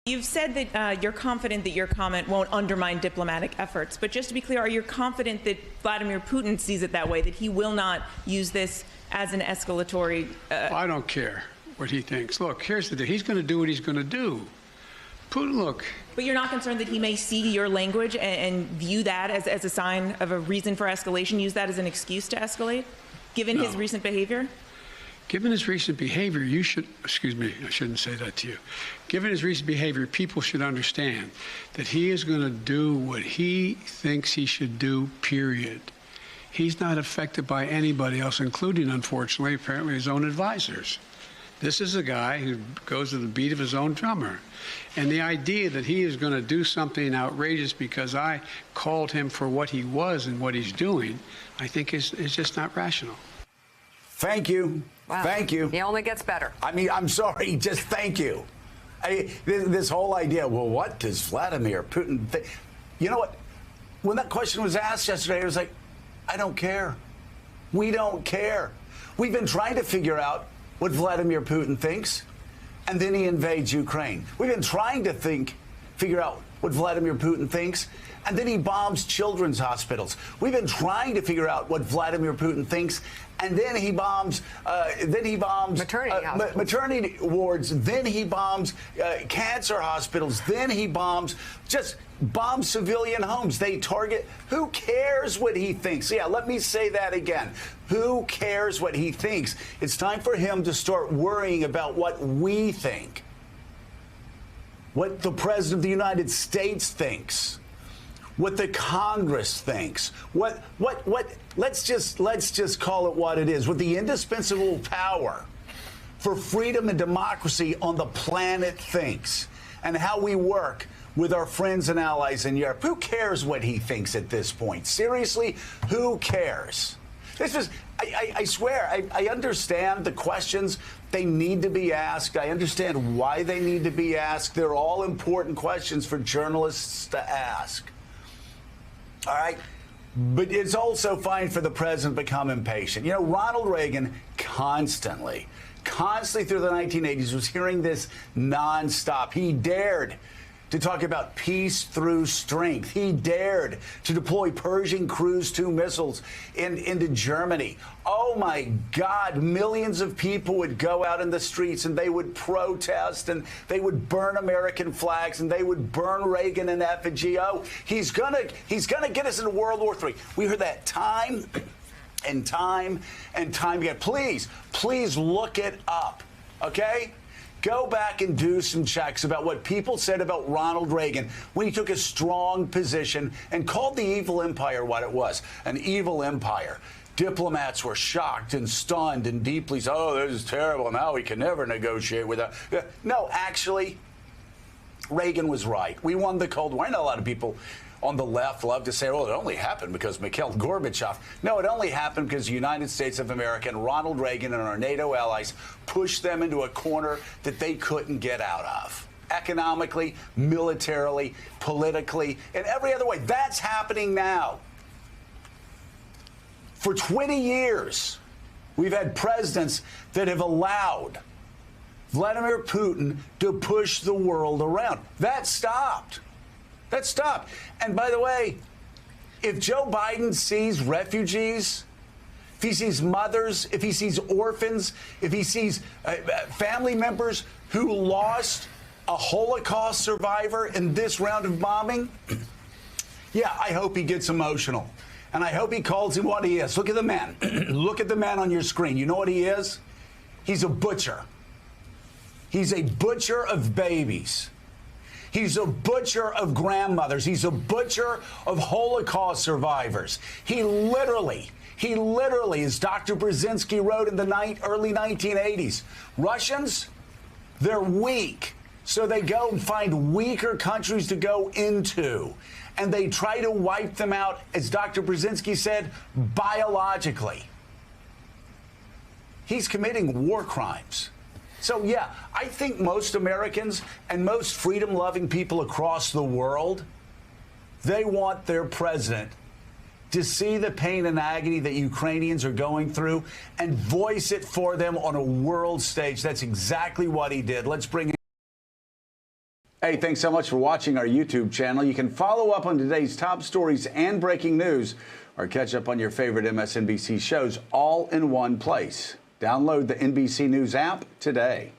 You've said that you're confident that your comment won't undermine diplomatic efforts. But just to be clear, are you confident that Vladimir Putin sees it that way, that he will not use this as an escalatory? I don't care what he thinks. Look, here's the deal. He's going to do what he's going to do. Putin, look. But you're not concerned that he may see your language and view that as a sign of a reason for escalation, use that as an excuse to escalate, given his recent behavior? Given his recent behavior, you should, excuse me, I shouldn't say that to you. Given his recent behavior, people should understand that he is going to do what he thinks he should do, period. He's not affected by anybody else, including, unfortunately, apparently his own advisors. This is a guy who goes to the beat of his own drummer. And the idea that he is going to do something outrageous because I called him for what he was and what he's doing, I think is just not rational. Thank you. Wow. Thank you. He only gets better. I mean, I'm sorry. Just thank you. This whole idea, well, what does Vladimir Putin think? You know what? When that question was asked yesterday, I was like, I don't care. We don't care. We've been trying to figure out what Vladimir Putin thinks, and then he invades Ukraine. We've been trying to figure out what Vladimir Putin thinks, and then he bombs children's hospitals. We've been trying to figure out what Vladimir Putin thinks, and then he bombs maternity wards. Then he bombs cancer hospitals. Then he bombs civilian homes. They target. Who cares what he thinks? Yeah, let me say that again. Who cares what he thinks? It's time for him to start worrying about what we think, what the President of the United States thinks, what the Congress thinks, let's just call it what it is, what the indispensable power for freedom and democracy on the planet thinks, and how we work with our friends and allies in Europe. Who cares what he thinks at this point? Seriously, who cares? This is, I swear, I understand the questions. They need to be asked. I understand why they need to be asked. They're all important questions for journalists to ask. All right? But it's also fine for the president to become impatient. You know, Ronald Reagan constantly through the 1980s was hearing this nonstop. He dared to talk about peace through strength. He dared to deploy Pershing Cruise 2 missiles into Germany. Oh, my God, millions of people would go out in the streets and they would protest and they would burn American flags and they would burn Reagan in effigy. Oh, he's gonna get us into World War III. We heard that time and time and time again. Please look it up, okay? Go back and do some checks about what people said about Ronald Reagan when he took a strong position and called the evil empire what it was, an evil empire. Diplomats were shocked and stunned and deeply, oh, this is terrible. Now we can never negotiate with that. No, actually, Reagan was right. We won the Cold War. I know a lot of people on the left love to say, oh, it only happened because Mikhail Gorbachev. No, it only happened because the United States of America and Ronald Reagan and our NATO allies pushed them into a corner that they couldn't get out of. Economically, militarily, politically, in every other way. That's happening now. For 20 years, we've had presidents that have allowed Vladimir Putin to push the world around. That stopped. That stopped. And by the way, if Joe Biden sees refugees, if he sees mothers, if he sees orphans, if he sees family members who lost a Holocaust survivor in this round of bombing, yeah, I hope he gets emotional. And I hope he calls him what he is. Look at the man. Look at the man on your screen. You know what he is? He's a butcher. He's a butcher of babies. He's a butcher of grandmothers. He's a butcher of Holocaust survivors. He literally, as Dr. Brzezinski wrote in the early 1980s, Russians, they're weak. So they go and find weaker countries to go into. And they try to wipe them out, as Dr. Brzezinski said, biologically. He's committing war crimes. So, yeah, I think most Americans and most freedom-loving people across the world, they want their president to see the pain and agony that Ukrainians are going through and voice it for them on a world stage. That's exactly what he did. Let's bring in Hey, thanks so much for watching our YouTube channel. You can follow up on today's top stories and breaking news, or catch up on your favorite MSNBC shows all in one place. Download the NBC News app today.